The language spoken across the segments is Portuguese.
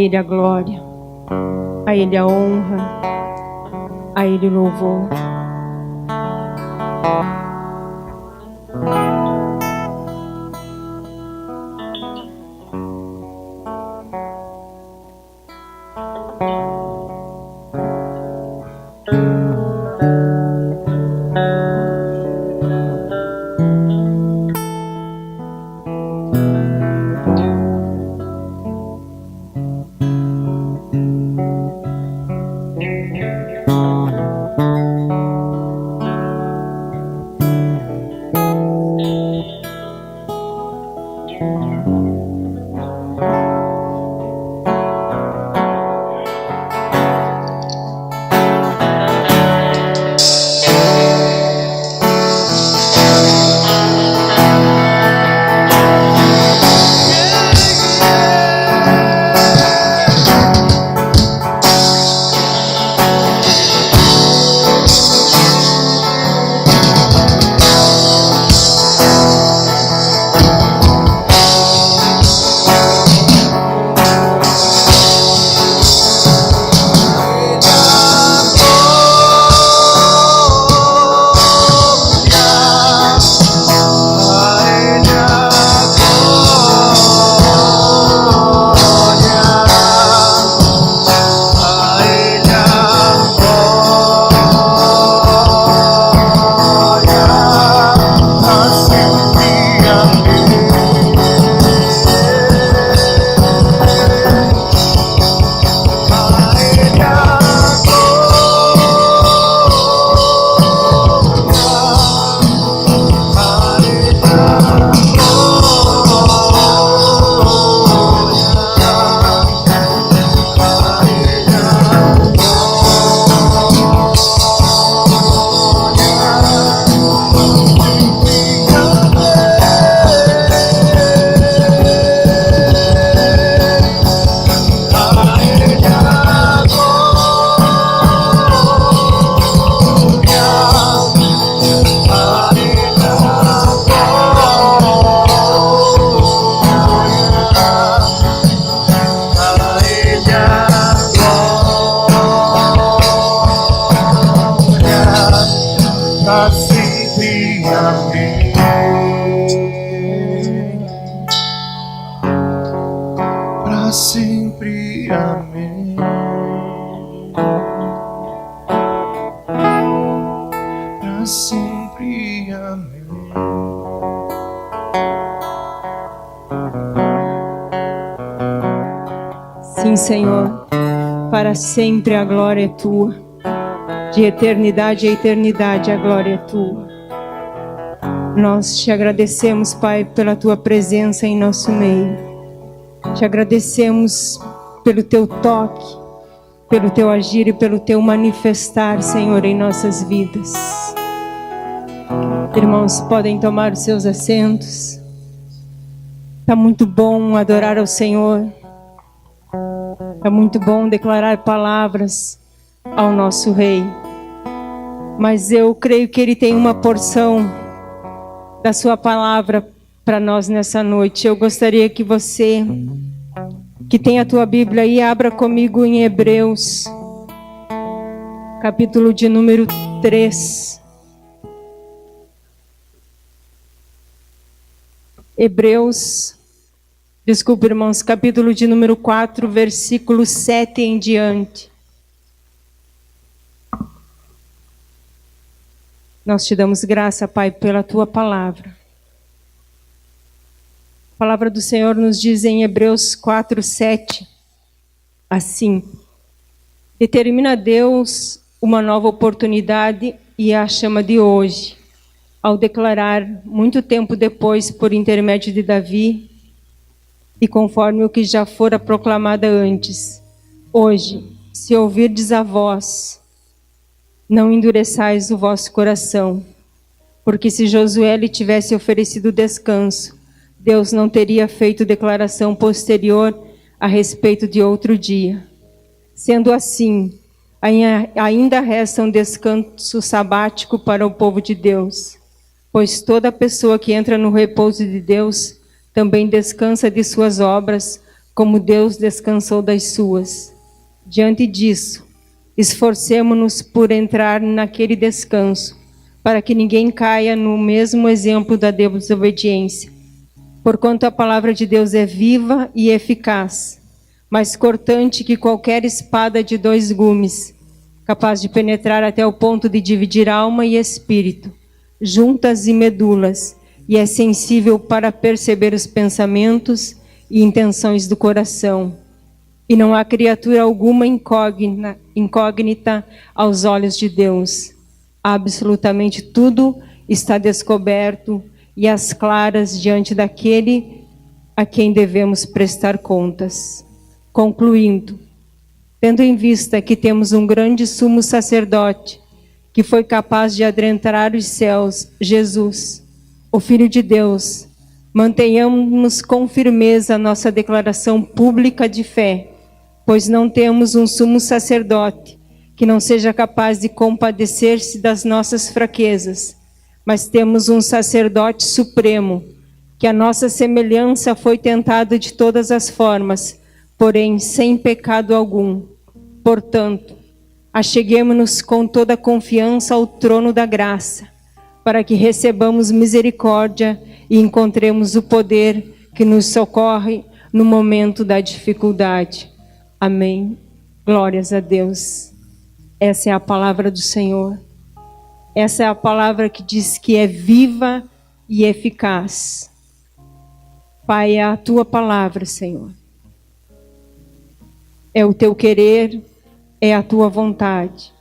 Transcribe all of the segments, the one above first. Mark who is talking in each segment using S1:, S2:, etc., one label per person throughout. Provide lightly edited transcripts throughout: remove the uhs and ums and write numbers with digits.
S1: Ele a glória, a Ele a honra, a Ele o louvor. Sim, Senhor, para sempre a glória é tua, de eternidade a eternidade a glória é tua. Nós te agradecemos, Pai, pela tua presença em nosso meio. Te agradecemos pelo teu toque, pelo teu agir e pelo teu manifestar, Senhor, em nossas vidas. Irmãos, podem tomar os seus assentos. Está muito bom adorar ao Senhor. É muito bom declarar palavras ao nosso Rei. Mas eu creio que Ele tem uma porção da sua palavra para nós nessa noite. Eu gostaria que você, que tem a tua Bíblia aí, abra comigo em Hebreus, capítulo de número 3. Desculpe, irmãos, capítulo de número 4, versículo 7 em diante. Nós te damos graça, Pai, pela tua palavra. A palavra do Senhor nos diz em Hebreus 4, 7, assim: determina Deus uma nova oportunidade e a chama de hoje, ao declarar, muito tempo depois, por intermédio de Davi, e conforme o que já fora proclamada antes: hoje, se ouvirdes a voz, não endureçais o vosso coração, porque se Josué lhe tivesse oferecido descanso, Deus não teria feito declaração posterior a respeito de outro dia. Sendo assim, ainda resta um descanso sabático para o povo de Deus, pois toda pessoa que entra no repouso de Deus também descansa de suas obras, como Deus descansou das suas. Diante disso, esforcemo-nos por entrar naquele descanso, para que ninguém caia no mesmo exemplo da desobediência. Porquanto a palavra de Deus é viva e eficaz, mais cortante que qualquer espada de 2 gumes, capaz de penetrar até o ponto de dividir alma e espírito, juntas e medulas, e é sensível para perceber os pensamentos e intenções do coração. E não há criatura alguma incógnita aos olhos de Deus. Absolutamente tudo está descoberto e às claras diante daquele a quem devemos prestar contas. Concluindo, tendo em vista que temos um grande sumo sacerdote, que foi capaz de adentrar os céus, Jesus, o Filho de Deus, mantenhamos com firmeza nossa declaração pública de fé, pois não temos um sumo sacerdote que não seja capaz de compadecer-se das nossas fraquezas, mas temos um sacerdote supremo, que a nossa semelhança foi tentado de todas as formas, porém sem pecado algum. Portanto, acheguemo-nos com toda a confiança ao trono da graça, para que recebamos misericórdia e encontremos o poder que nos socorre no momento da dificuldade. Amém. Glórias a Deus. Essa é a palavra do Senhor. Essa é a palavra que diz que é viva e eficaz. Pai, é a tua palavra, Senhor. É o teu querer, é a tua vontade.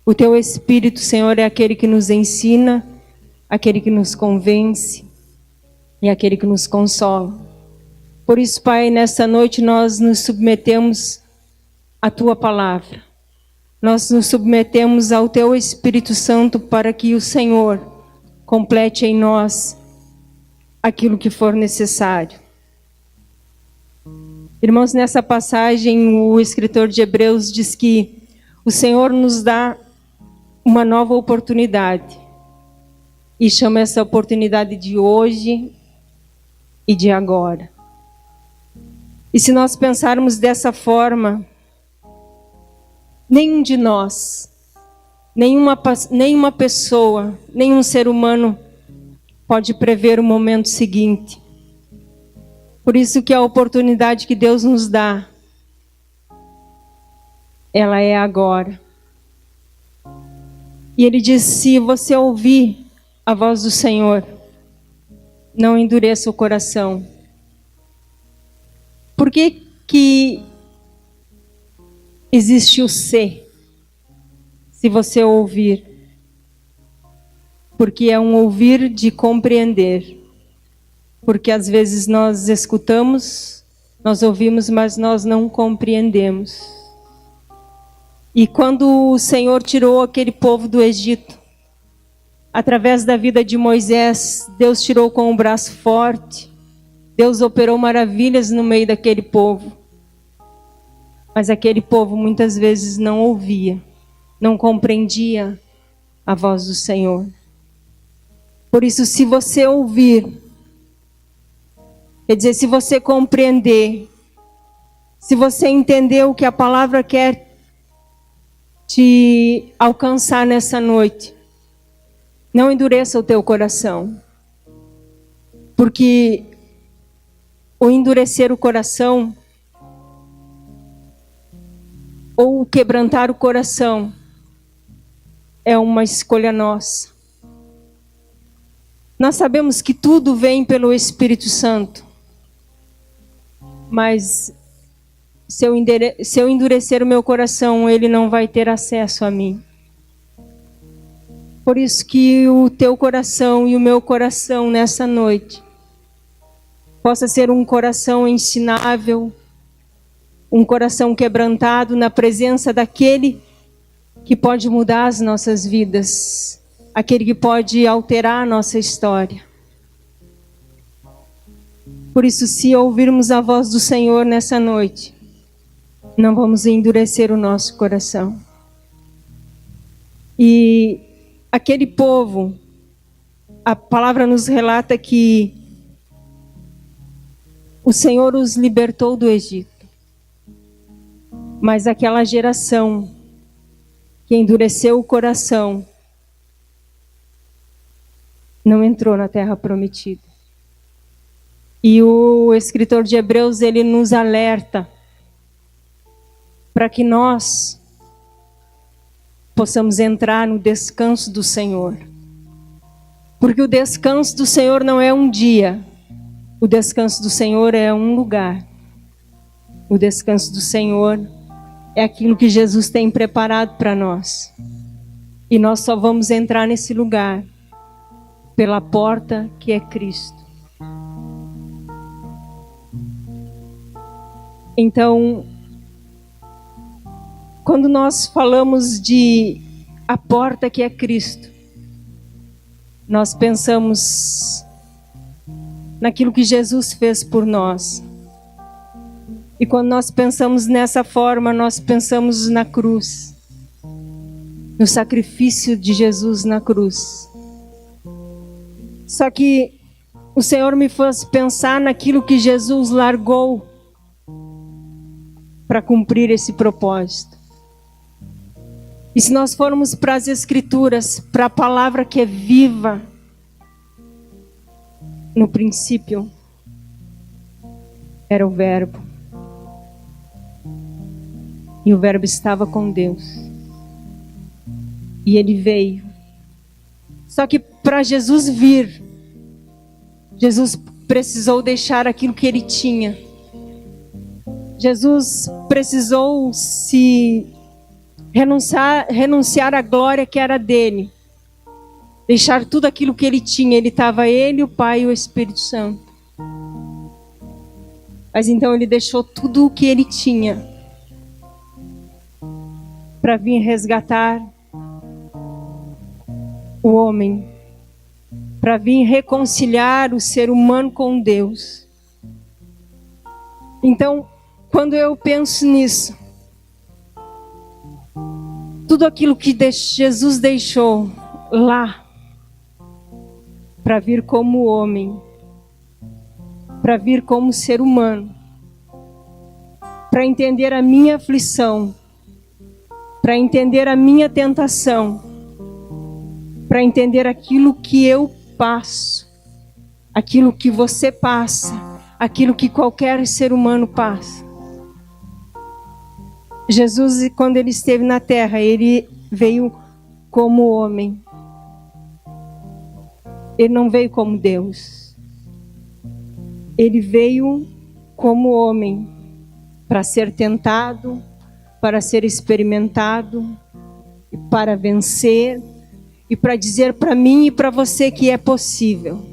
S1: O teu Espírito, Senhor, é aquele que nos ensina, aquele que nos convence e aquele que nos consola. Por isso, Pai, nessa noite nós nos submetemos à tua palavra. Nós nos submetemos ao teu Espírito Santo para que o Senhor complete em nós aquilo que for necessário. Irmãos, nessa passagem o escritor de Hebreus diz que o Senhor nos dá uma nova oportunidade e chama essa oportunidade de hoje e de agora. E se nós pensarmos dessa forma, nenhum de nós, nenhuma pessoa, nenhum ser humano pode prever o momento seguinte. Por isso que a oportunidade que Deus nos dá, ela é agora. E ele diz, se você ouvir a voz do Senhor, não endureça o coração. Por que existe o se você ouvir? Porque é um ouvir de compreender. Porque às vezes nós escutamos, nós ouvimos, mas nós não compreendemos. E quando o Senhor tirou aquele povo do Egito, através da vida de Moisés, Deus tirou com um braço forte, Deus operou maravilhas no meio daquele povo. Mas aquele povo muitas vezes não ouvia, não compreendia a voz do Senhor. Por isso, se você ouvir, quer dizer, se você compreender, se você entender o que a palavra quer te alcançar nessa noite, não endureça o teu coração. Porque o endurecer o coração, ou quebrantar o coração, é uma escolha nossa. Nós sabemos que tudo vem pelo Espírito Santo. Mas se eu endurecer o meu coração, ele não vai ter acesso a mim. Por isso que o teu coração e o meu coração nessa noite possa ser um coração ensinável, um coração quebrantado na presença daquele que pode mudar as nossas vidas, aquele que pode alterar a nossa história. Por isso, se ouvirmos a voz do Senhor nessa noite, não vamos endurecer o nosso coração. E aquele povo, a palavra nos relata que O Senhor os libertou do Egito. Mas aquela geração que endureceu o coração não entrou na terra prometida. E o escritor de Hebreus, ele nos alerta para que nós possamos entrar no descanso do Senhor. Porque o descanso do Senhor não é um dia. O descanso do Senhor é um lugar. O descanso do Senhor é aquilo que Jesus tem preparado para nós. E nós só vamos entrar nesse lugar pela porta que é Cristo. Então, quando nós falamos de a porta que é Cristo, nós pensamos naquilo que Jesus fez por nós. E quando nós pensamos nessa forma, nós pensamos na cruz, no sacrifício de Jesus na cruz. Só que o Senhor me fez pensar naquilo que Jesus largou para cumprir esse propósito. E se nós formos para as Escrituras, para a palavra que é viva, no princípio era o Verbo. E o Verbo estava com Deus. E ele veio. Só que para Jesus vir, Jesus precisou deixar aquilo que ele tinha. Jesus precisou se renunciar à glória que era dele. Deixar tudo aquilo que ele tinha. Ele estava ele, o Pai e o Espírito Santo. Mas então ele deixou tudo o que ele tinha para vir resgatar o homem, para vir reconciliar o ser humano com Deus. Então, quando eu penso nisso, tudo aquilo que Jesus deixou lá, para vir como homem, para vir como ser humano, para entender a minha aflição, para entender a minha tentação, para entender aquilo que eu passo, aquilo que você passa, aquilo que qualquer ser humano passa. Jesus, quando ele esteve na terra, ele veio como homem. Ele não veio como Deus. Ele veio como homem para ser tentado, para ser experimentado, para vencer e para dizer para mim e para você que é possível.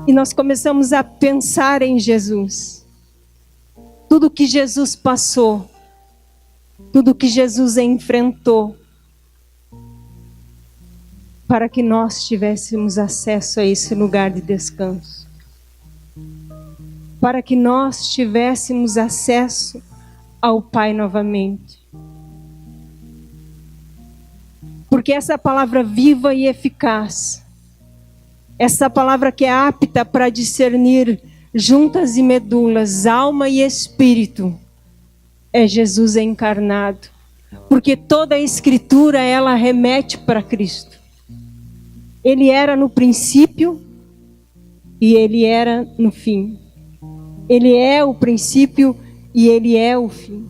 S1: E nós começamos a pensar em Jesus. Tudo que Jesus passou, tudo que Jesus enfrentou, para que nós tivéssemos acesso a esse lugar de descanso. Para que nós tivéssemos acesso ao Pai novamente. Porque essa palavra viva e eficaz, essa palavra que é apta para discernir juntas e medulas, alma e espírito, é Jesus encarnado. Porque toda a Escritura, ela remete para Cristo. Ele era no princípio e ele era no fim. Ele é o princípio e ele é o fim.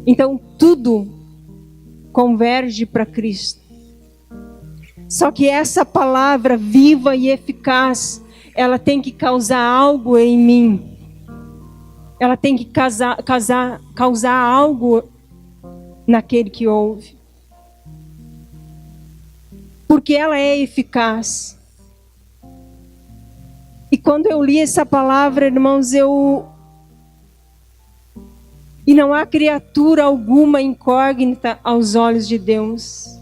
S1: Então tudo converge para Cristo. Só que essa palavra viva e eficaz, ela tem que causar algo em mim. Ela tem que causar algo naquele que ouve. Porque ela é eficaz. E quando eu li essa palavra, irmãos, E não há criatura alguma incógnita aos olhos de Deus.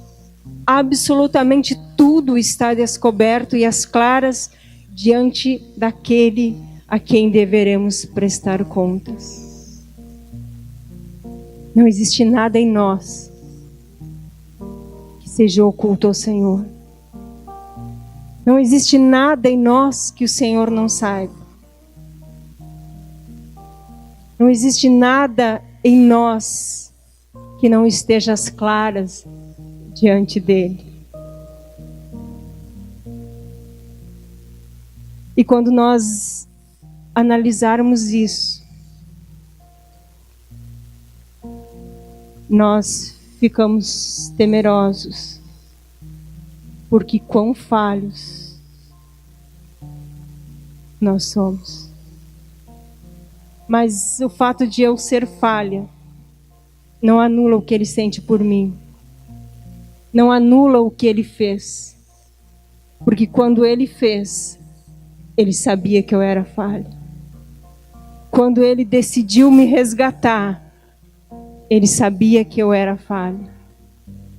S1: Absolutamente tudo está descoberto e às claras diante daquele a quem deveremos prestar contas. Não existe nada em nós que seja oculto ao Senhor. Não existe nada em nós que o Senhor não saiba. Não existe nada em nós que não esteja às claras diante dele. E quando nós analisarmos isso, nós ficamos temerosos, porque quão falhos nós somos. Mas o fato de eu ser falha não anula o que ele sente por mim. Não anula o que ele fez. Porque quando ele fez, ele sabia que eu era falha. Quando ele decidiu me resgatar, ele sabia que eu era falha.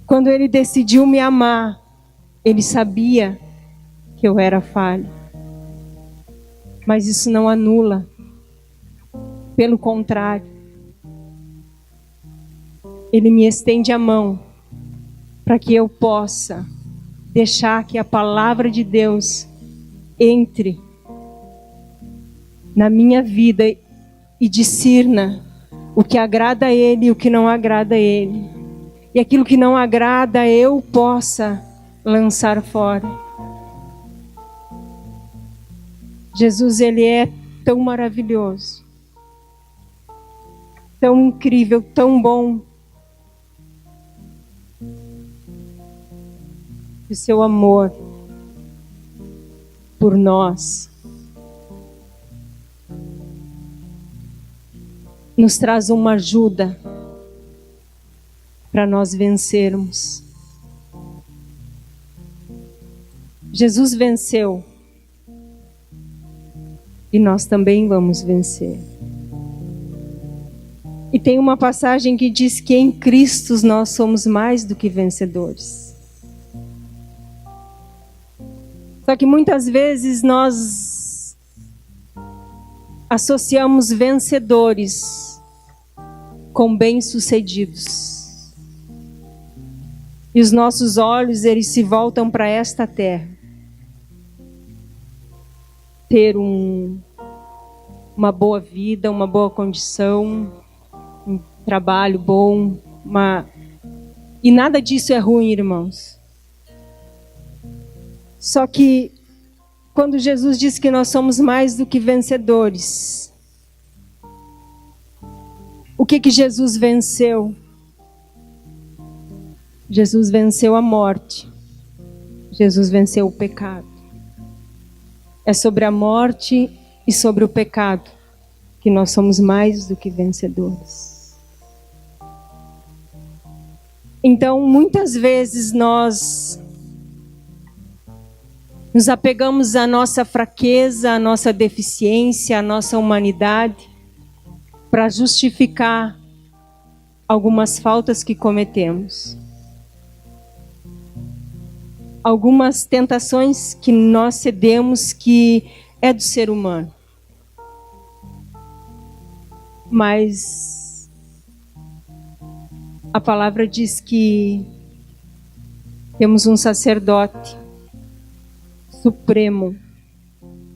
S1: Quando ele decidiu me amar, ele sabia que eu era falha. Mas isso não anula. Pelo contrário, ele me estende a mão para que eu possa deixar que a palavra de Deus entre na minha vida e discirna o que agrada a ele e o que não agrada a ele. E aquilo que não agrada eu possa lançar fora. Jesus, ele é tão maravilhoso, tão incrível, tão bom. O seu amor por nós nos traz uma ajuda para nós vencermos. Jesus venceu e nós também vamos vencer. E tem uma passagem que diz que em Cristo nós somos mais do que vencedores. Só que muitas vezes nós associamos vencedores com bem-sucedidos. E os nossos olhos, eles se voltam para esta terra. Ter uma boa vida, uma boa condição, um trabalho bom, e nada disso é ruim, irmãos. Só que quando Jesus diz que nós somos mais do que vencedores, o que Jesus venceu? Jesus venceu a morte. Jesus venceu o pecado. É sobre a morte e sobre o pecado que nós somos mais do que vencedores. Então, muitas vezes nós nos apegamos à nossa fraqueza, à nossa deficiência, à nossa humanidade, para justificar algumas faltas que cometemos. Algumas tentações que nós cedemos que é do ser humano. Mas a palavra diz que temos um sacerdote supremo,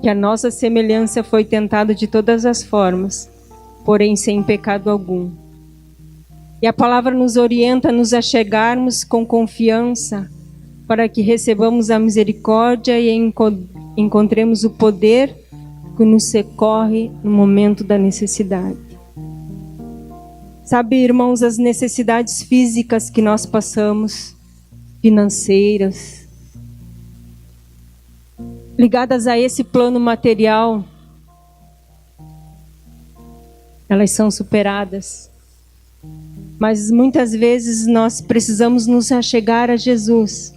S1: que a nossa semelhança foi tentado de todas as formas, porém sem pecado algum. E a palavra nos orienta a nos achegarmos com confiança para que recebamos a misericórdia e encontremos o poder que nos socorre no momento da necessidade. Sabe, irmãos, as necessidades físicas que nós passamos, financeiras, ligadas a esse plano material, elas são superadas. Mas muitas vezes nós precisamos nos achegar a Jesus,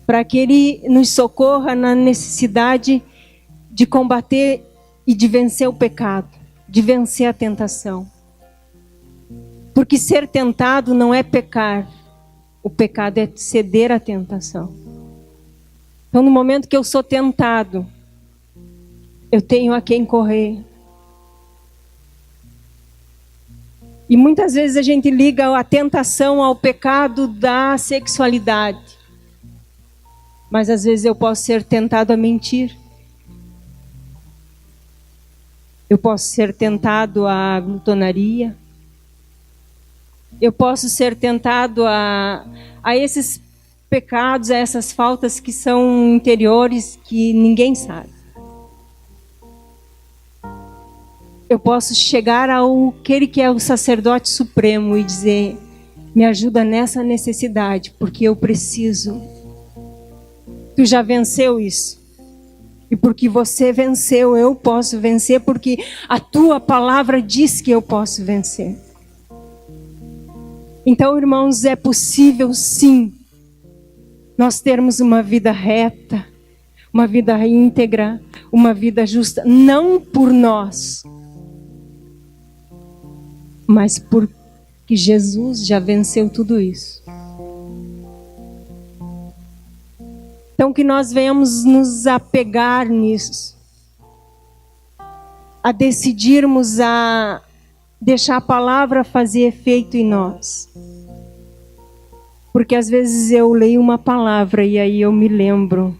S1: para que Ele nos socorra na necessidade de combater e de vencer o pecado, de vencer a tentação. Porque ser tentado não é pecar, o pecado é ceder à tentação. Então, no momento que eu sou tentado, eu tenho a quem correr. E muitas vezes a gente liga a tentação ao pecado da sexualidade. Mas às vezes eu posso ser tentado a mentir. Eu posso ser tentado à glutonaria. Eu posso ser tentado a esses pecados, a essas faltas que são interiores, que ninguém sabe. Eu posso chegar ao aquele que é o sacerdote supremo e dizer: me ajuda nessa necessidade, porque eu preciso. Tu já venceu isso. E porque você venceu, eu posso vencer, porque a tua palavra diz que eu posso vencer. Então, irmãos, é possível sim nós termos uma vida reta, uma vida íntegra, uma vida justa, não por nós, mas porque Jesus já venceu tudo isso. Então que nós venhamos nos apegar nisso, a decidirmos a deixar a palavra fazer efeito em nós. Porque às vezes eu leio uma palavra e aí eu me lembro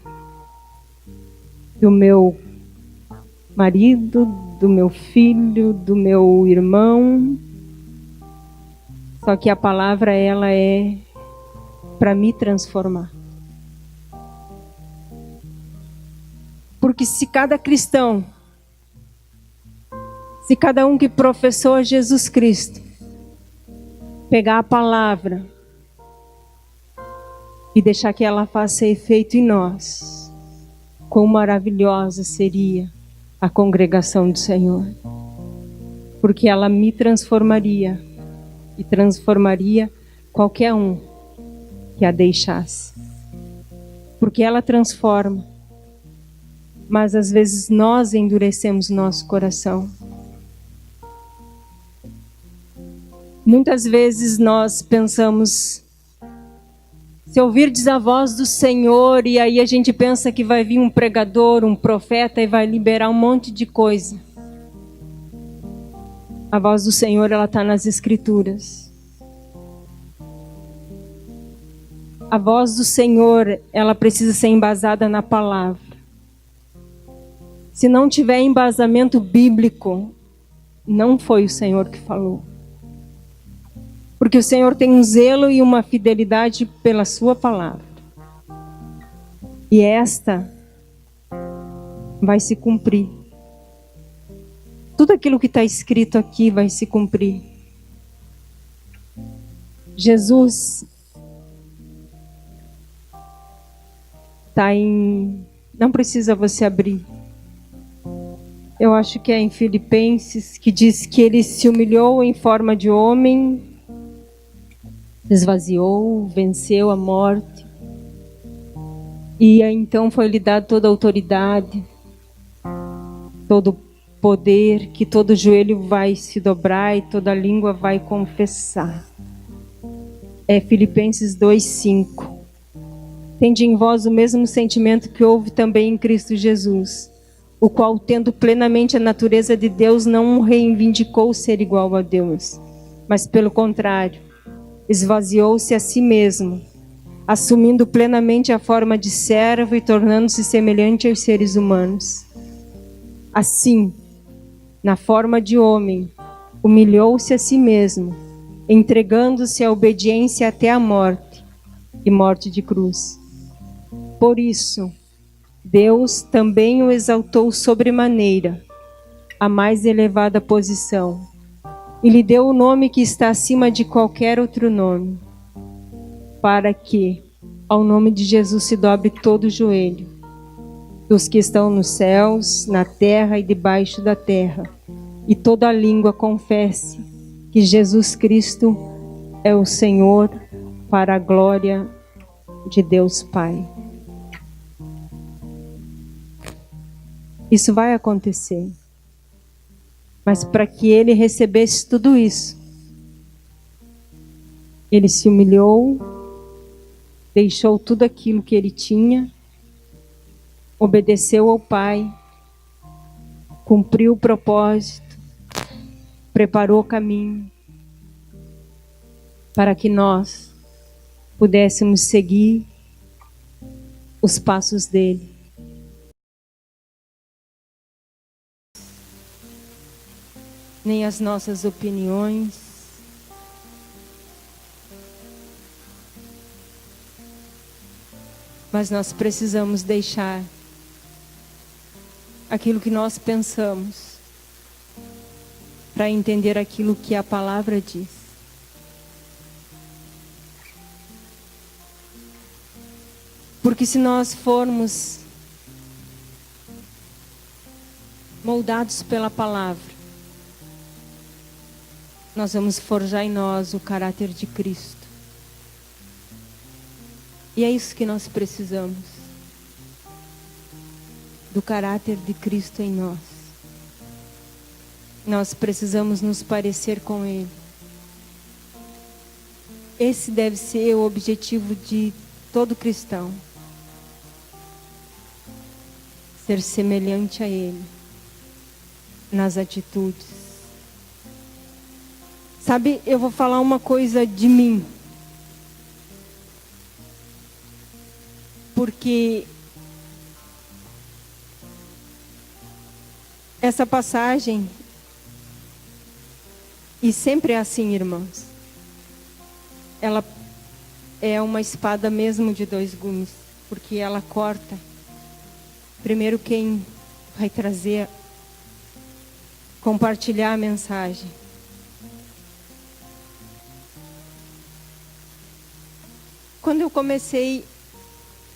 S1: do meu marido, do meu filho, do meu irmão. Só que a palavra, ela é para me transformar. Porque se cada cristão, se cada um que professou Jesus Cristo, pegar a palavra e deixar que ela faça efeito em nós, quão maravilhosa seria a congregação do Senhor. Porque ela me transformaria e transformaria qualquer um que a deixasse. Porque ela transforma, mas às vezes nós endurecemos nosso coração. Muitas vezes nós pensamos, se ouvirdes a voz do Senhor, e aí a gente pensa que vai vir um pregador, um profeta e vai liberar um monte de coisa. A voz do Senhor, ela está nas Escrituras. A voz do Senhor, ela precisa ser embasada na palavra. Se não tiver embasamento bíblico, não foi o Senhor que falou. Porque o Senhor tem um zelo e uma fidelidade pela sua palavra. E esta vai se cumprir. Tudo aquilo que está escrito aqui vai se cumprir. Jesus está em... Não precisa você abrir. Eu acho que é em Filipenses, que diz que ele se humilhou em forma de homem, esvaziou, venceu a morte. E então foi-lhe dado toda a autoridade, todo o poder, que todo joelho vai se dobrar e toda língua vai confessar. É Filipenses 2:5. Tende em vós o mesmo sentimento que houve também em Cristo Jesus, o qual, tendo plenamente a natureza de Deus, não reivindicou ser igual a Deus, mas pelo contrário, esvaziou-se a si mesmo, assumindo plenamente a forma de servo e tornando-se semelhante aos seres humanos. Assim, na forma de homem, humilhou-se a si mesmo, entregando-se à obediência até a morte, e morte de cruz. Por isso, Deus também o exaltou sobremaneira, à mais elevada posição, e lhe deu o nome que está acima de qualquer outro nome, para que, ao nome de Jesus, se dobre todo o joelho, dos que estão nos céus, na terra e debaixo da terra, e toda a língua confesse que Jesus Cristo é o Senhor, para a glória de Deus Pai. Isso vai acontecer. Mas para que ele recebesse tudo isso, ele se humilhou, deixou tudo aquilo que ele tinha, obedeceu ao Pai, cumpriu o propósito, preparou o caminho para que nós pudéssemos seguir os passos dele. Nem as nossas opiniões. Mas nós precisamos deixar aquilo que nós pensamos para entender aquilo que a palavra diz. Porque se nós formos moldados pela palavra, nós vamos forjar em nós o caráter de Cristo. E é isso que nós precisamos. Do caráter de Cristo em nós. Nós precisamos nos parecer com Ele. Esse deve ser o objetivo de todo cristão. Ser semelhante a Ele. Nas atitudes. Sabe, eu vou falar uma coisa de mim. Porque essa passagem, e sempre é assim, irmãos, ela é uma espada mesmo de dois gumes, porque ela corta. Primeiro quem vai trazer, compartilhar a mensagem. Quando eu comecei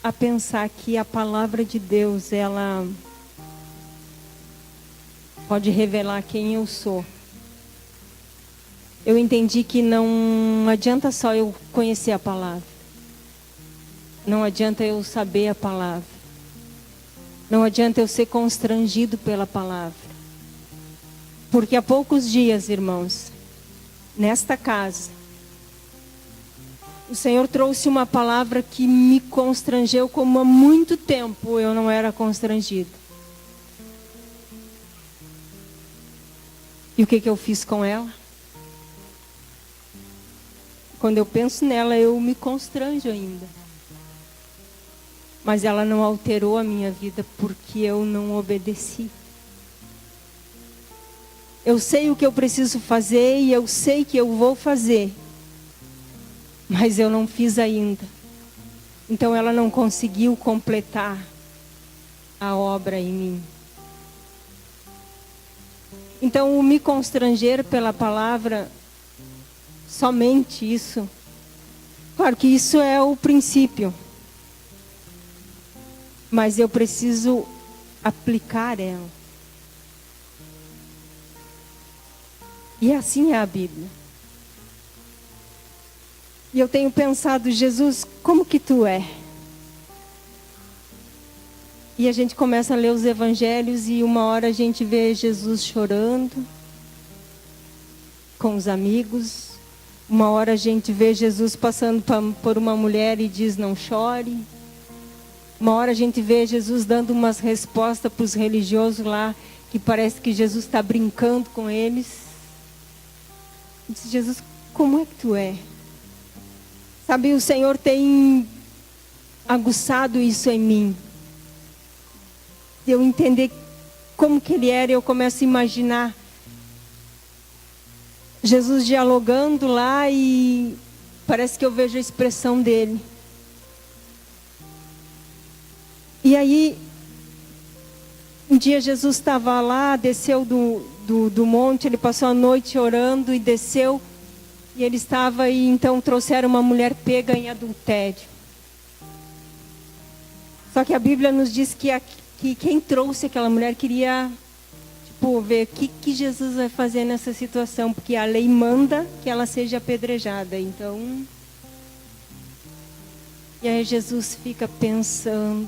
S1: a pensar que a palavra de Deus, ela pode revelar quem eu sou, eu entendi que não adianta só eu conhecer a palavra. Não adianta eu saber a palavra. Não adianta eu ser constrangido pela palavra. Porque há poucos dias, irmãos, nesta casa, o Senhor trouxe uma palavra que me constrangeu como há muito tempo eu não era constrangido. E o que eu fiz com ela? Quando eu penso nela, eu me constranjo ainda. Mas ela não alterou a minha vida porque eu não obedeci. Eu sei o que eu preciso fazer e eu sei que eu vou fazer. Mas eu não fiz ainda. Então ela não conseguiu completar a obra em mim. Então o me constranger pela palavra, somente isso. Claro que isso é o princípio. Mas eu preciso aplicar ela. E assim é a Bíblia. E eu tenho pensado, Jesus, como que tu é? E a gente começa a ler os evangelhos e uma hora a gente vê Jesus chorando com os amigos. Uma hora a gente vê Jesus passando por uma mulher e diz, não chore. Uma hora a gente vê Jesus dando umas respostas para os religiosos lá, que parece que Jesus está brincando com eles. Diz, Jesus, como é que tu é? Sabe, o Senhor tem aguçado isso em mim. Eu entender como que Ele era, eu começo a imaginar Jesus dialogando lá e parece que eu vejo a expressão dele. E aí, um dia Jesus estava lá, desceu do monte, ele passou a noite orando e desceu. E ele estava e então trouxeram uma mulher pega em adultério. Só que a Bíblia nos diz que quem trouxe aquela mulher queria ver o que Jesus vai fazer nessa situação. Porque a lei manda que ela seja apedrejada. Então, e aí Jesus fica pensando,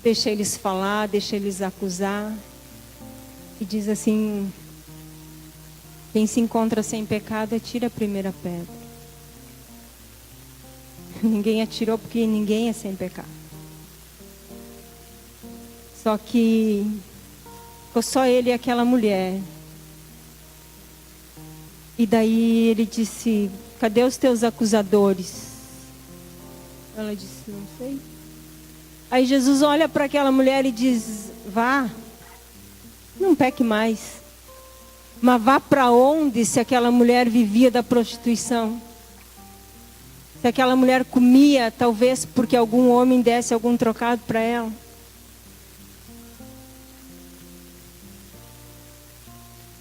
S1: deixa eles falar, deixa eles acusar. E diz assim... Quem se encontra sem pecado, atira a primeira pedra. Ninguém atirou porque ninguém é sem pecado. Só que ficou só ele e aquela mulher. E daí ele disse, cadê os teus acusadores? Ela disse, não sei. Aí Jesus olha para aquela mulher e diz: vá, não peque mais. Mas vá para onde se aquela mulher vivia da prostituição? Se aquela mulher comia, talvez porque algum homem desse algum trocado para ela.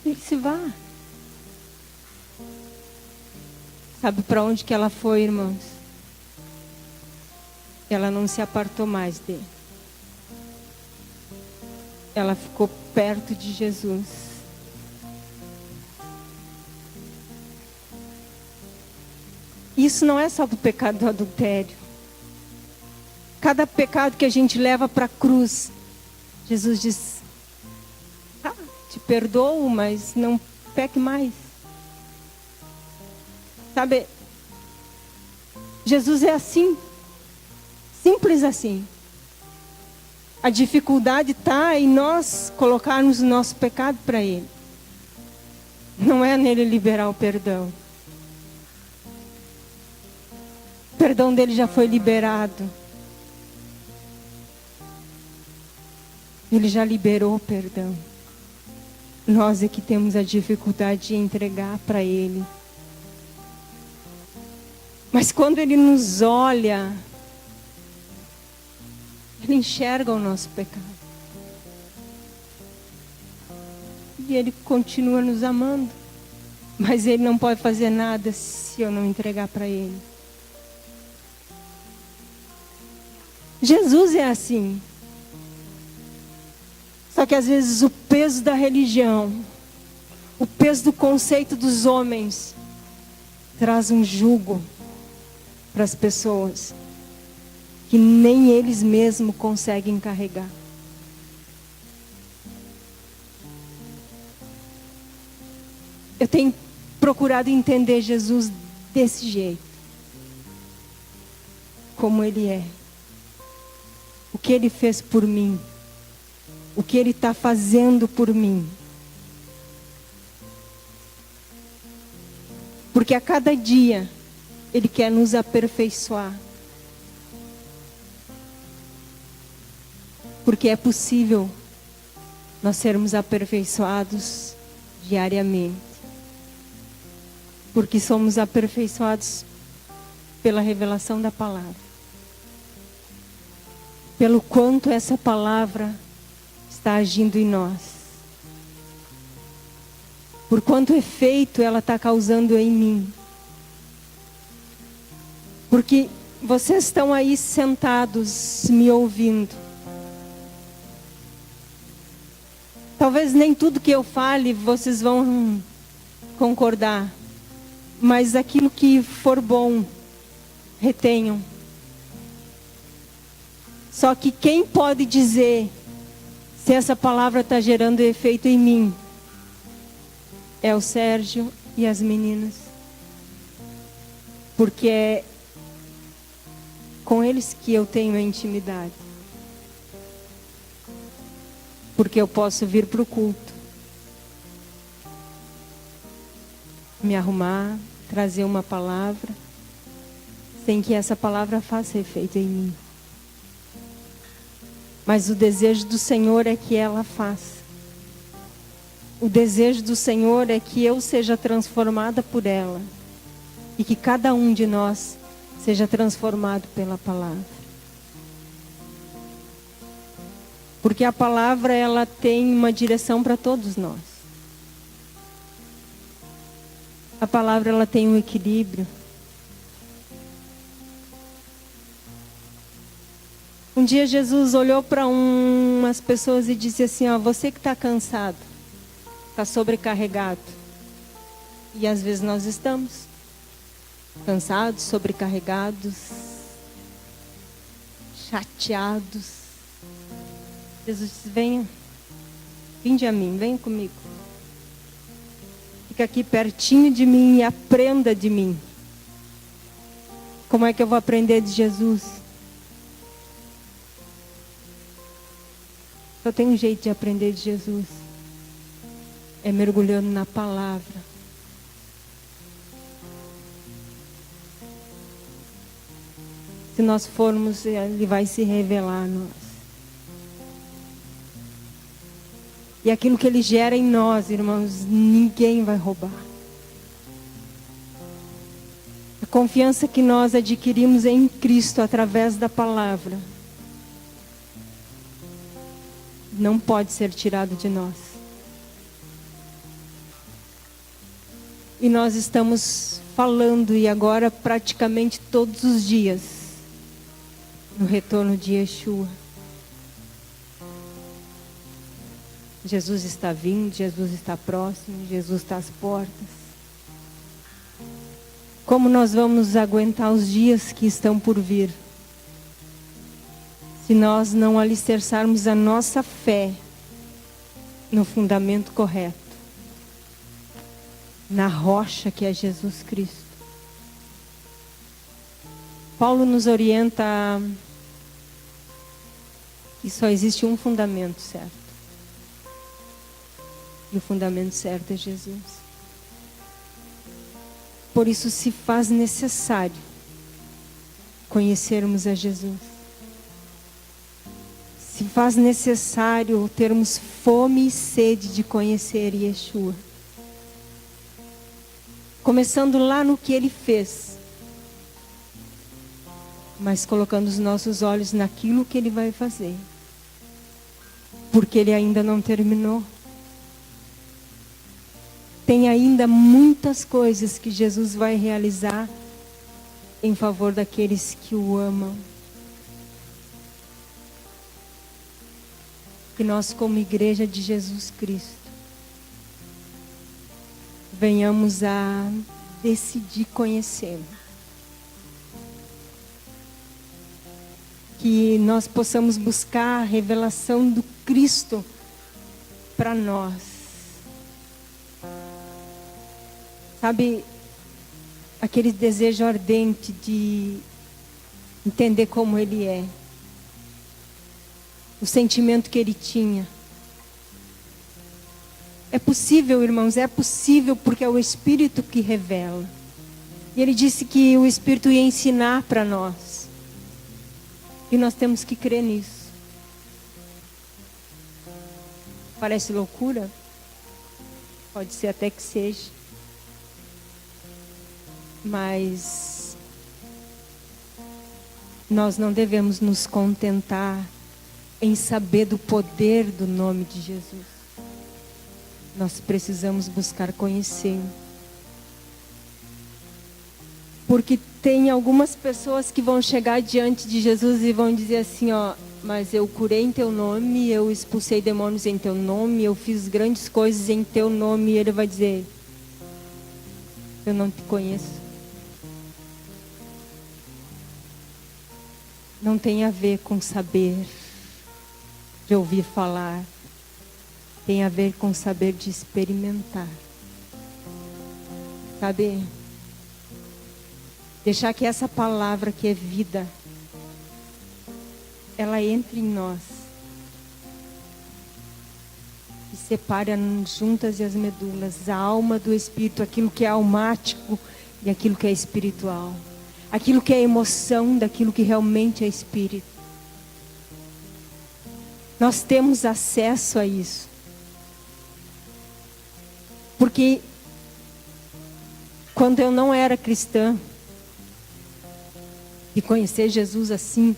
S1: Ele disse: vá. Sabe para onde que ela foi, irmãos? Ela não se apartou mais dele. Ela ficou perto de Jesus. Isso não é só para o pecado do adultério. Cada pecado que a gente leva para a cruz, Jesus diz: te perdoo, mas não peque mais. Sabe, Jesus é assim, simples assim. A dificuldade está em nós colocarmos o nosso pecado para Ele. Não é nele liberar o perdão. O perdão dele já foi liberado. Ele já liberou o perdão. Nós é que temos a dificuldade de entregar para Ele. Mas quando Ele nos olha, Ele enxerga o nosso pecado. E Ele continua nos amando. Mas Ele não pode fazer nada se eu não entregar para Ele. Jesus é assim. Só que às vezes o peso da religião, o peso do conceito dos homens, traz um jugo para as pessoas que nem eles mesmos conseguem carregar. Eu tenho procurado entender Jesus desse jeito, como Ele é, o que Ele fez por mim, o que Ele está fazendo por mim. Porque a cada dia Ele quer nos aperfeiçoar. Porque é possível nós sermos aperfeiçoados diariamente. Porque somos aperfeiçoados pela revelação da palavra. Pelo quanto essa palavra está agindo em nós. Por quanto efeito ela está causando em mim. Porque vocês estão aí sentados me ouvindo. Talvez nem tudo que eu fale vocês vão concordar. Mas aquilo que for bom, retenham. Só que quem pode dizer se essa palavra está gerando efeito em mim? É o Sérgio e as meninas. Porque é com eles que eu tenho a intimidade. Porque eu posso vir para o culto, me arrumar, trazer uma palavra, sem que essa palavra faça efeito em mim. Mas o desejo do Senhor é que ela faça. O desejo do Senhor é que eu seja transformada por ela. E que cada um de nós seja transformado pela palavra. Porque a palavra, ela tem uma direção para todos nós. A palavra, ela tem um equilíbrio. Um dia Jesus olhou para umas pessoas e disse assim, ó, você que está cansado, está sobrecarregado. E às vezes nós estamos cansados, sobrecarregados, chateados. Jesus disse, venha, vinde a mim, venha comigo. Fica aqui pertinho de mim e aprenda de mim. Como é que eu vou aprender de Jesus? Só tem um jeito de aprender de Jesus. É mergulhando na palavra. Se nós formos, Ele vai se revelar a nós. E aquilo que Ele gera em nós, irmãos, ninguém vai roubar. A confiança que nós adquirimos em Cristo através da palavra não pode ser tirado de nós. E nós estamos falando, e agora praticamente todos os dias, no retorno de Yeshua. Jesus está vindo, Jesus está próximo, Jesus está às portas. Como nós vamos aguentar os dias que estão por vir? Se nós não alicerçarmos a nossa fé no fundamento correto, na rocha que é Jesus Cristo. Paulo nos orienta que só existe um fundamento certo. E o fundamento certo é Jesus. Por isso se faz necessário conhecermos a Jesus. Se faz necessário termos fome e sede de conhecer Yeshua. Começando lá no que Ele fez. Mas colocando os nossos olhos naquilo que Ele vai fazer. Porque Ele ainda não terminou. Tem ainda muitas coisas que Jesus vai realizar em favor daqueles que o amam. Que nós, como igreja de Jesus Cristo, venhamos a decidir conhecê-lo. Que nós possamos buscar a revelação do Cristo para nós. Sabe, aquele desejo ardente de entender como Ele é. O sentimento que Ele tinha. É possível, irmãos, é possível porque é o Espírito que revela. E Ele disse que o Espírito ia ensinar para nós. E nós temos que crer nisso. Parece loucura? Pode ser até que seja. Mas nós não devemos nos contentar em saber do poder do nome de Jesus. Nós precisamos buscar conhecê-lo. Porque tem algumas pessoas que vão chegar diante de Jesus e vão dizer assim, ó, mas eu curei em teu nome, eu expulsei demônios em teu nome, eu fiz grandes coisas em teu nome. E Ele vai dizer, eu não te conheço. Não tem a ver com saber, de ouvir falar. Tem a ver com saber de experimentar. Sabe? Deixar que essa palavra que é vida, ela entre em nós. E separe as juntas e as medulas, a alma do espírito, aquilo que é almático e aquilo que é espiritual. Aquilo que é emoção daquilo que realmente é espírito. Nós temos acesso a isso. Porque quando eu não era cristã, e conhecer Jesus assim,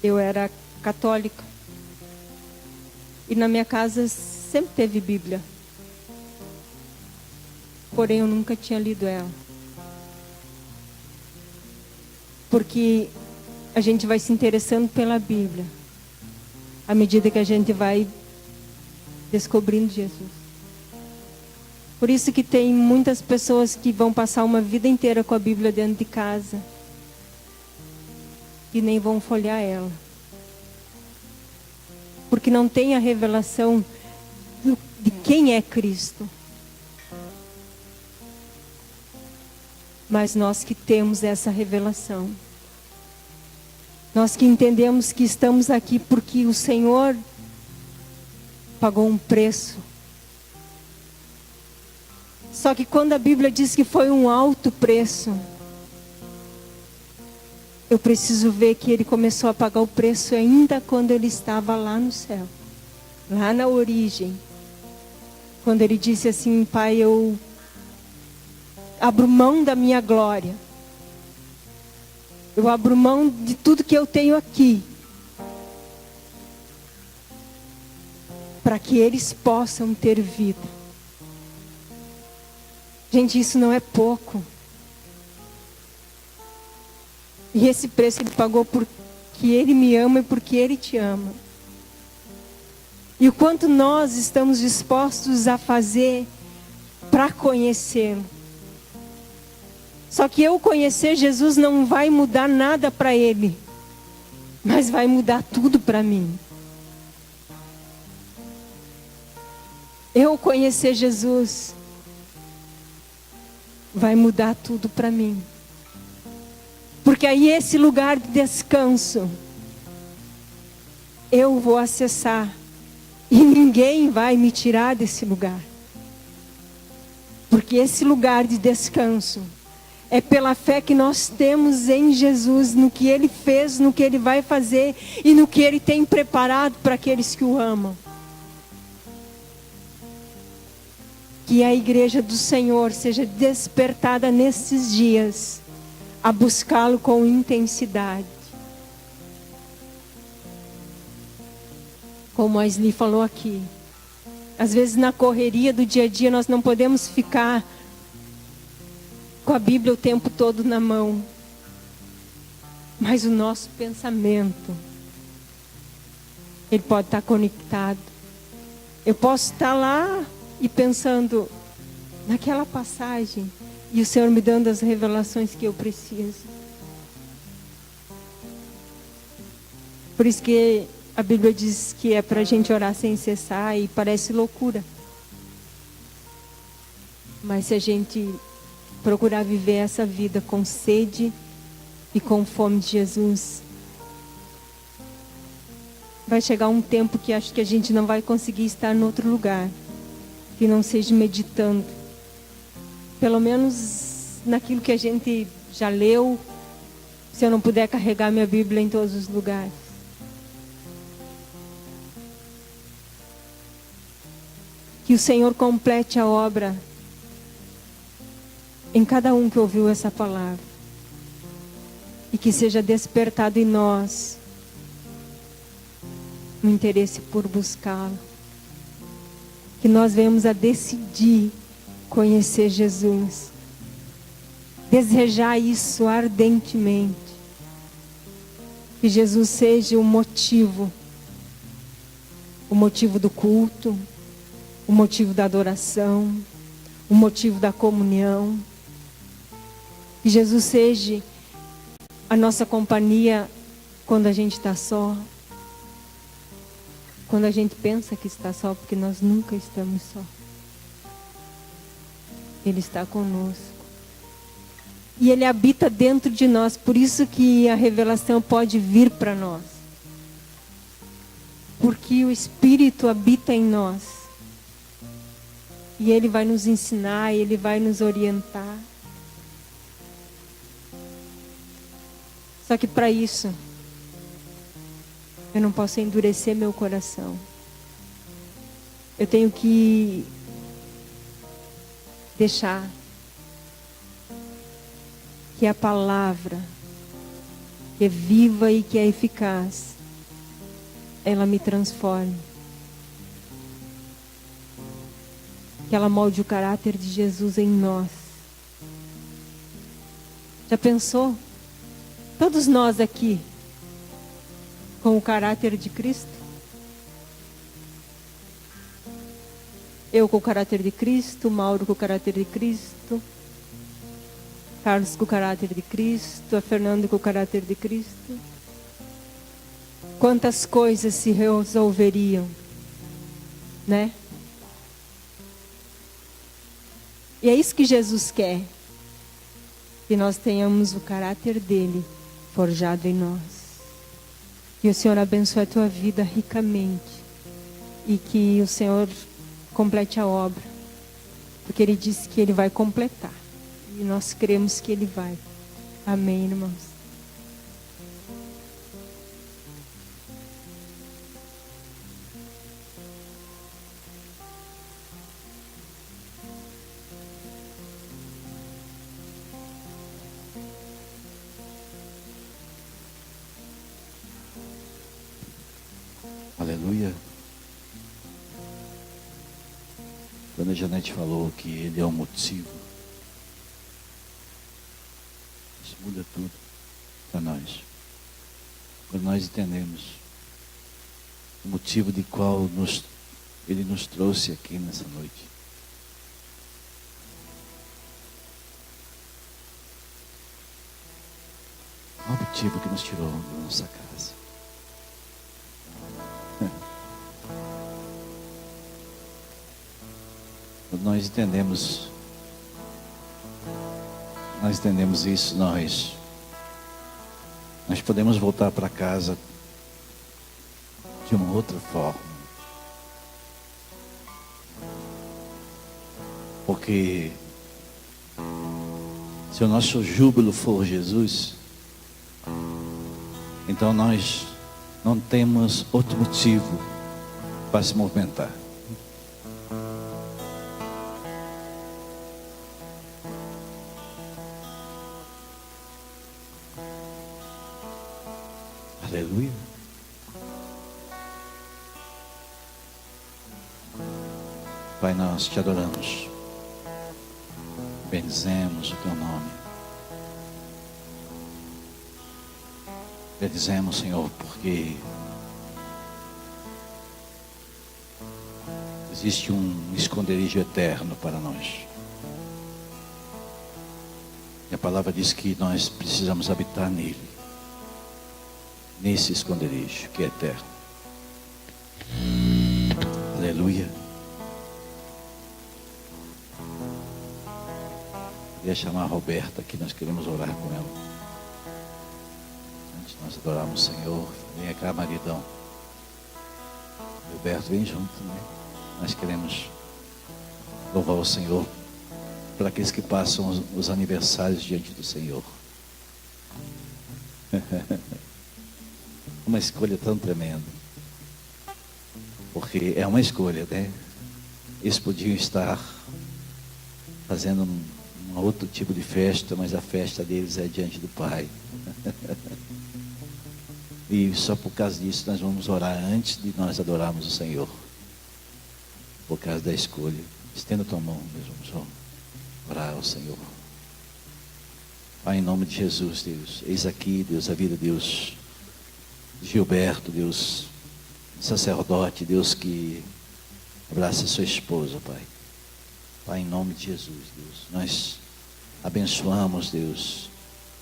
S1: eu era católica. E na minha casa sempre teve Bíblia. Porém, eu nunca tinha lido ela. Porque a gente vai se interessando pela Bíblia. À medida que a gente vai descobrindo Jesus. Por isso que tem muitas pessoas que vão passar uma vida inteira com a Bíblia dentro de casa. E nem vão folhear ela. Porque não tem a revelação de quem é Cristo. Mas nós que temos essa revelação. Nós que entendemos que estamos aqui porque o Senhor pagou um preço. Só que quando a Bíblia diz que foi um alto preço, eu preciso ver que Ele começou a pagar o preço ainda quando Ele estava lá no céu. Lá na origem. Quando Ele disse assim: Pai, eu abro mão da minha glória. Eu abro mão de tudo que eu tenho aqui. Para que eles possam ter vida. Gente, isso não é pouco. E esse preço Ele pagou porque Ele me ama e porque Ele te ama. E o quanto nós estamos dispostos a fazer para conhecê-lo. Só que eu conhecer Jesus não vai mudar nada para Ele. Mas vai mudar tudo para mim. Eu conhecer Jesus vai mudar tudo para mim. Porque aí esse lugar de descanso eu vou acessar. E ninguém vai me tirar desse lugar. Porque esse lugar de descanso é pela fé que nós temos em Jesus, no que Ele fez, no que Ele vai fazer e no que Ele tem preparado para aqueles que o amam. Que a igreja do Senhor seja despertada nesses dias a buscá-lo com intensidade. Como a Asli falou aqui, às vezes na correria do dia a dia nós não podemos ficar com a Bíblia o tempo todo na mão. Mas o nosso pensamento, ele pode estar conectado. Eu posso estar lá e pensando naquela passagem e o Senhor me dando as revelações que eu preciso. Por isso que a Bíblia diz que é para a gente orar sem cessar e parece loucura. Mas se a gente procurar viver essa vida com sede e com fome de Jesus, vai chegar um tempo que acho que a gente não vai conseguir estar em outro lugar que não seja meditando, pelo menos naquilo que a gente já leu, se eu não puder carregar minha Bíblia em todos os lugares. Que o Senhor complete a obra em cada um que ouviu essa palavra. E que seja despertado em nós o interesse por buscá-lo. Que nós venhamos a decidir conhecer Jesus. Desejar isso ardentemente. Que Jesus seja o motivo do culto, o motivo da adoração, o motivo da comunhão. Que Jesus seja a nossa companhia quando a gente está só. Quando a gente pensa que está só, porque nós nunca estamos só. Ele está conosco. E Ele habita dentro de nós. Por isso que a revelação pode vir para nós. Porque o Espírito habita em nós. E Ele vai nos ensinar, Ele vai nos orientar. Só que para isso, eu não posso endurecer meu coração. Eu tenho que deixar que a palavra, que é viva e que é eficaz, ela me transforme. Que ela molde o caráter de Jesus em nós. Já pensou? Todos nós aqui, com o caráter de Cristo? Eu com o caráter de Cristo, Mauro com o caráter de Cristo, Carlos com o caráter de Cristo, a Fernanda com o caráter de Cristo. Quantas coisas se resolveriam, né? E é isso que Jesus quer. Que nós tenhamos o caráter dele forjado em nós. Que o Senhor abençoe a tua vida ricamente. E que o Senhor complete a obra. Porque Ele disse que Ele vai completar. E nós cremos que Ele vai. Amém, irmãos.
S2: Quando a Janete falou que Ele é o motivo, isso muda tudo para nós. Quando nós entendemos o motivo de qual Ele nos trouxe aqui nessa noite. O motivo que nos tirou da nossa casa. Quando nós entendemos isso, nós podemos voltar para casa de uma outra forma. Porque se o nosso júbilo for Jesus, então nós não temos outro motivo para se movimentar. Aleluia. Pai, nós te adoramos, bendizemos o teu nome, bendizemos, Senhor, porque existe um esconderijo eterno para nós, e a palavra diz que nós precisamos habitar nele, nesse esconderijo que é eterno. Aleluia. Queria chamar a Roberta, que nós queremos orar com ela. Antes de nós adorarmos o Senhor, vem cá, maridão. Roberto, vem junto, né? Nós queremos louvar o Senhor para aqueles que passam os aniversários diante do Senhor. Uma escolha tão tremenda. Porque é uma escolha, né? Eles podiam estar fazendo um outro tipo de festa, mas a festa deles é diante do Pai. E só por causa disso nós vamos orar antes de nós adorarmos o Senhor. Por causa da escolha. Estenda tua mão, nós vamos orar ao Senhor. Pai, em nome de Jesus, Deus, eis aqui, Deus, a vida, Deus, Gilberto, Deus, sacerdote, Deus, que abraça sua esposa, Pai. Pai, em nome de Jesus, Deus, nós abençoamos, Deus,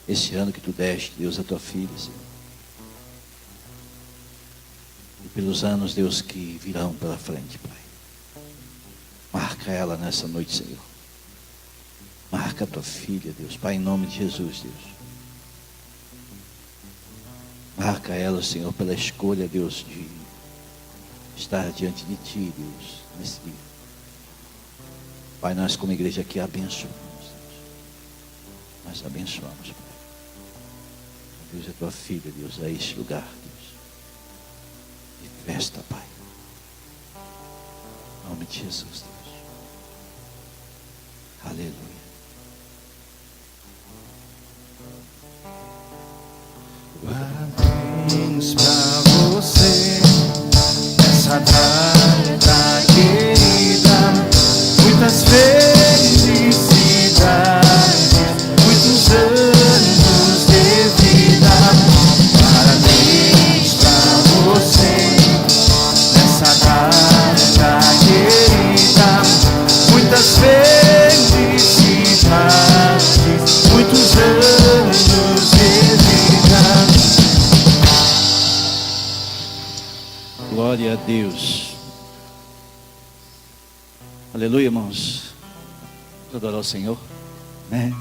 S2: esse ano que tu deste, Deus, a tua filha, Senhor. E pelos anos, Deus, que virão pela frente, Pai. Marca ela nessa noite, Senhor. Marca a tua filha, Deus, Pai, em nome de Jesus, Deus. Marca ela, Senhor, pela escolha, Deus, de estar diante de ti, Deus, nesse dia. Pai, nós como igreja aqui abençoamos, Deus. Nós abençoamos, Pai. Deus, a tua filha, Deus, a este lugar, Deus. De festa, Pai. Em nome de Jesus, Deus. Aleluia.
S3: Parabéns pra você nessa data querida, muitas felicidades, muitos anos de vida. Parabéns pra você nessa data querida, muitas felicidades, muitos anos de vida.
S2: Glória a Deus. Aleluia, irmãos. Vamos adorar o Senhor, né?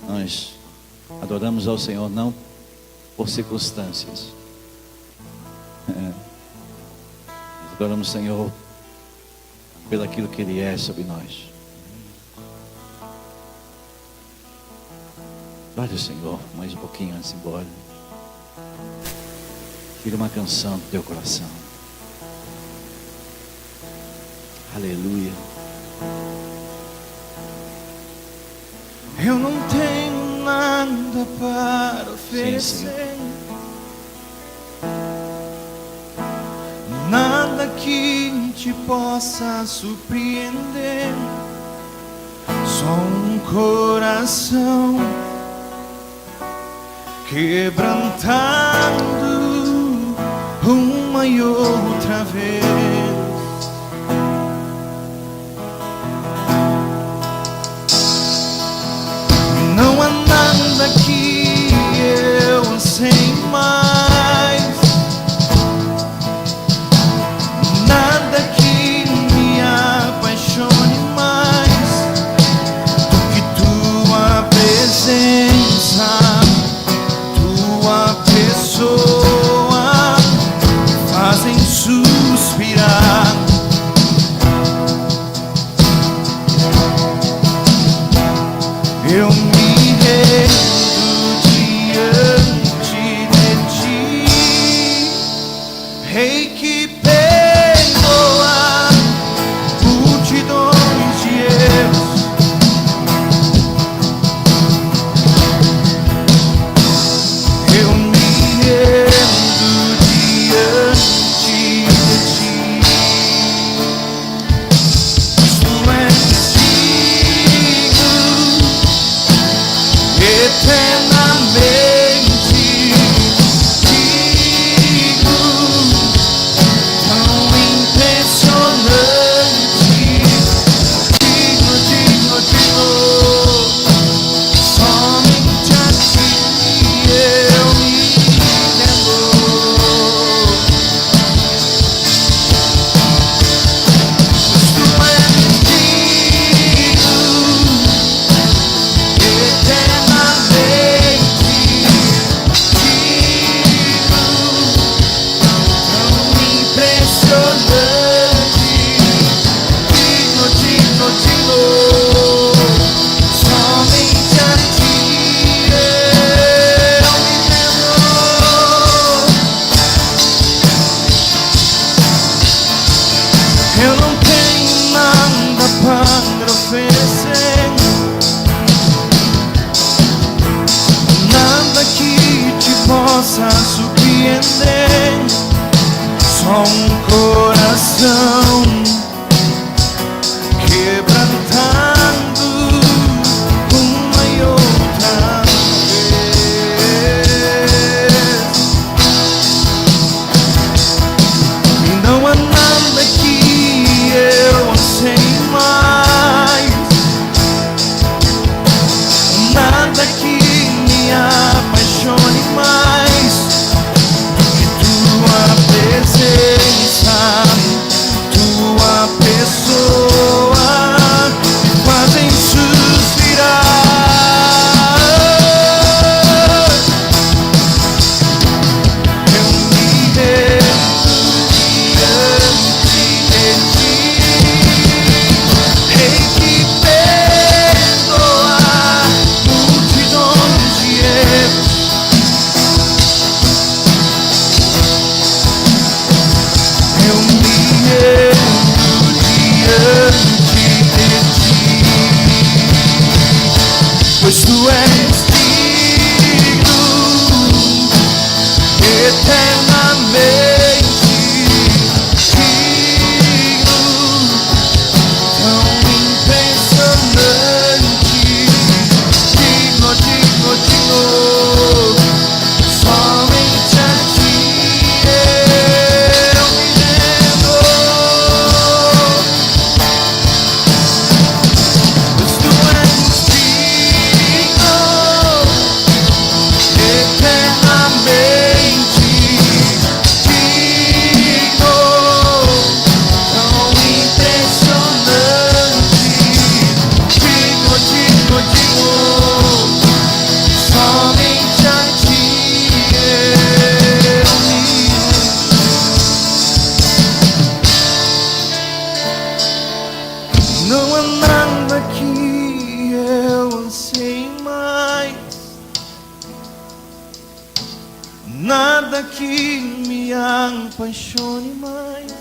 S2: Nós adoramos ao Senhor não por circunstâncias. Nós adoramos o Senhor pelo aquilo que Ele é sobre nós. Glória ao Senhor, mais um pouquinho antes de ir embora. Tira uma canção do teu coração. Aleluia.
S3: Eu não tenho nada para oferecer,
S2: Sim,
S3: nada que te possa surpreender. Só um coração quebrantado uma e outra vez. Não há nada que eu ansei mais, nada que me apaixone mais do que tua presença, tua pessoa fazem suspirar. Eu me rendo diante de ti, Rei que perdoa multidões de erros. Eu me rendo diante de ti, tu és digno eternamente, digno, tão impressionante, digno, digno, digno, somente a ti eu me rendo. Tu és digno eternamente, digno, tão impressionante, digno, digno, digno, somente a ti eu me rendo. Eu não tenho nada para oferecer, nada que te possa surpreender. Só um coração quebrantado uma e outra vez. E não há nada que eu ansei mais, nada que me apaixone mais do que tua presença, tua pessoa me fazem suspirar. Eu me rendo diante de ti, Rei que perdoa multidões de erros. Eu me rendo diante de ti, pois tu és digno eternamente, digno, tão impressionante, digno, digno, digno, somente a ti eu me rendo. Pois tu és digno eternamente, digno, tão impressionante, digno, digno, digno, somente a ti eu me rendo. Não há nada que eu ansei mais, nada que me apaixone mais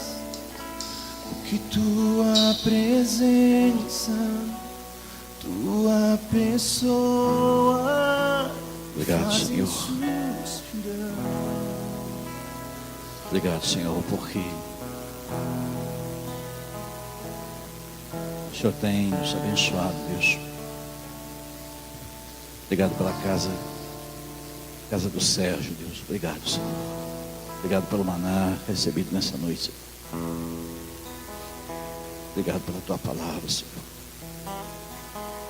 S3: do que tua presença, tua pessoa.
S2: Obrigado,
S3: faz
S2: Senhor.
S3: suspirar.
S2: Obrigado, Senhor, porque O Senhor tem nos abençoado, Deus. Obrigado pela casa do Sérgio, Deus. Obrigado, Senhor. Obrigado pelo maná recebido nessa noite. Obrigado pela tua palavra, Senhor.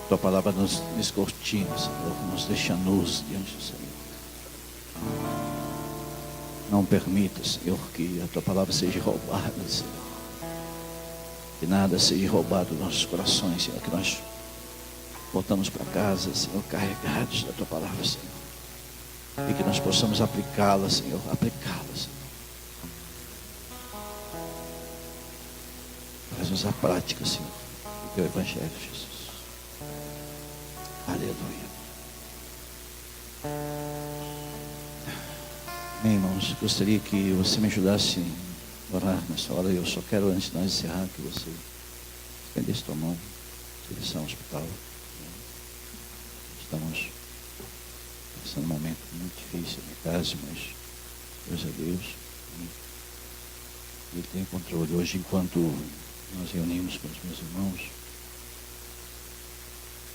S2: Tua palavra nos descortina, Senhor, nos deixa nus diante do Senhor. Não permita, Senhor, que a tua palavra seja roubada, Senhor. Que nada seja roubado dos nossos corações, Senhor. Que nós voltamos para casa, Senhor, carregados da tua palavra, Senhor. E que nós possamos aplicá-la, Senhor. Aplicá-la, Senhor. Traz-nos a prática, Senhor, do teu evangelho, Jesus. Aleluia. Bem, irmãos, gostaria que você me ajudasse a orar nessa hora. Eu só quero, antes de nós encerrar, que você estendesse tua mão em direção ao hospital. Estamos passando um momento muito difícil na casa, mas graças a Deus Ele tem controle. Hoje, enquanto nós reunimos com os meus irmãos,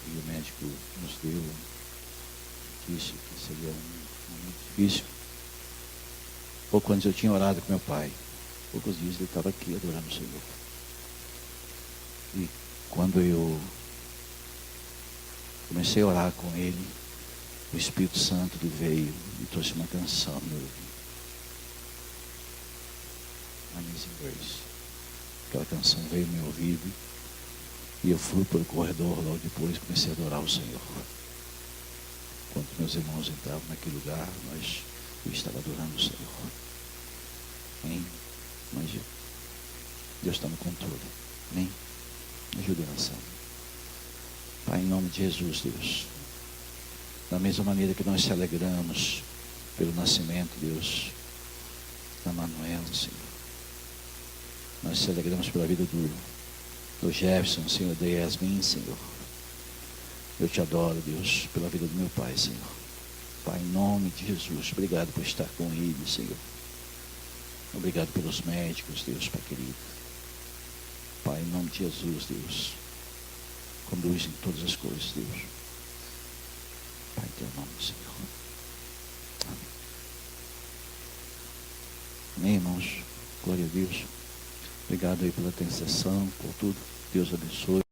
S2: e o médico nos deu a notícia que seria um momento difícil, pouco antes eu tinha orado com meu pai. Poucos dias ele estava aqui adorando o Senhor. E quando eu comecei a orar com ele, o Espírito Santo veio e trouxe uma canção no meu ouvido. Amazing Grace. Aquela canção veio no meu ouvido e eu fui pelo corredor logo depois, comecei a adorar o Senhor. Quando meus irmãos entravam naquele lugar, eu estava adorando o Senhor. Amém? Mas Deus está no controle. Amém? Me ajude a oração. Pai, em nome de Jesus, Deus. Da mesma maneira que nós se alegramos pelo nascimento, Deus, da Manuela, Senhor. Nós se alegramos pela vida do Jefferson, Senhor, da Yasmin, Senhor. Eu te adoro, Deus, pela vida do meu pai, Senhor. Pai, em nome de Jesus, obrigado por estar com ele, Senhor. Obrigado pelos médicos, Deus, Pai querido. Pai, em nome de Jesus, Deus, conduz em todas as coisas, Deus. Pai, em teu nome, Senhor. Amém. Amém, irmãos. Glória a Deus. Obrigado aí pela intercessão, por tudo. Deus abençoe.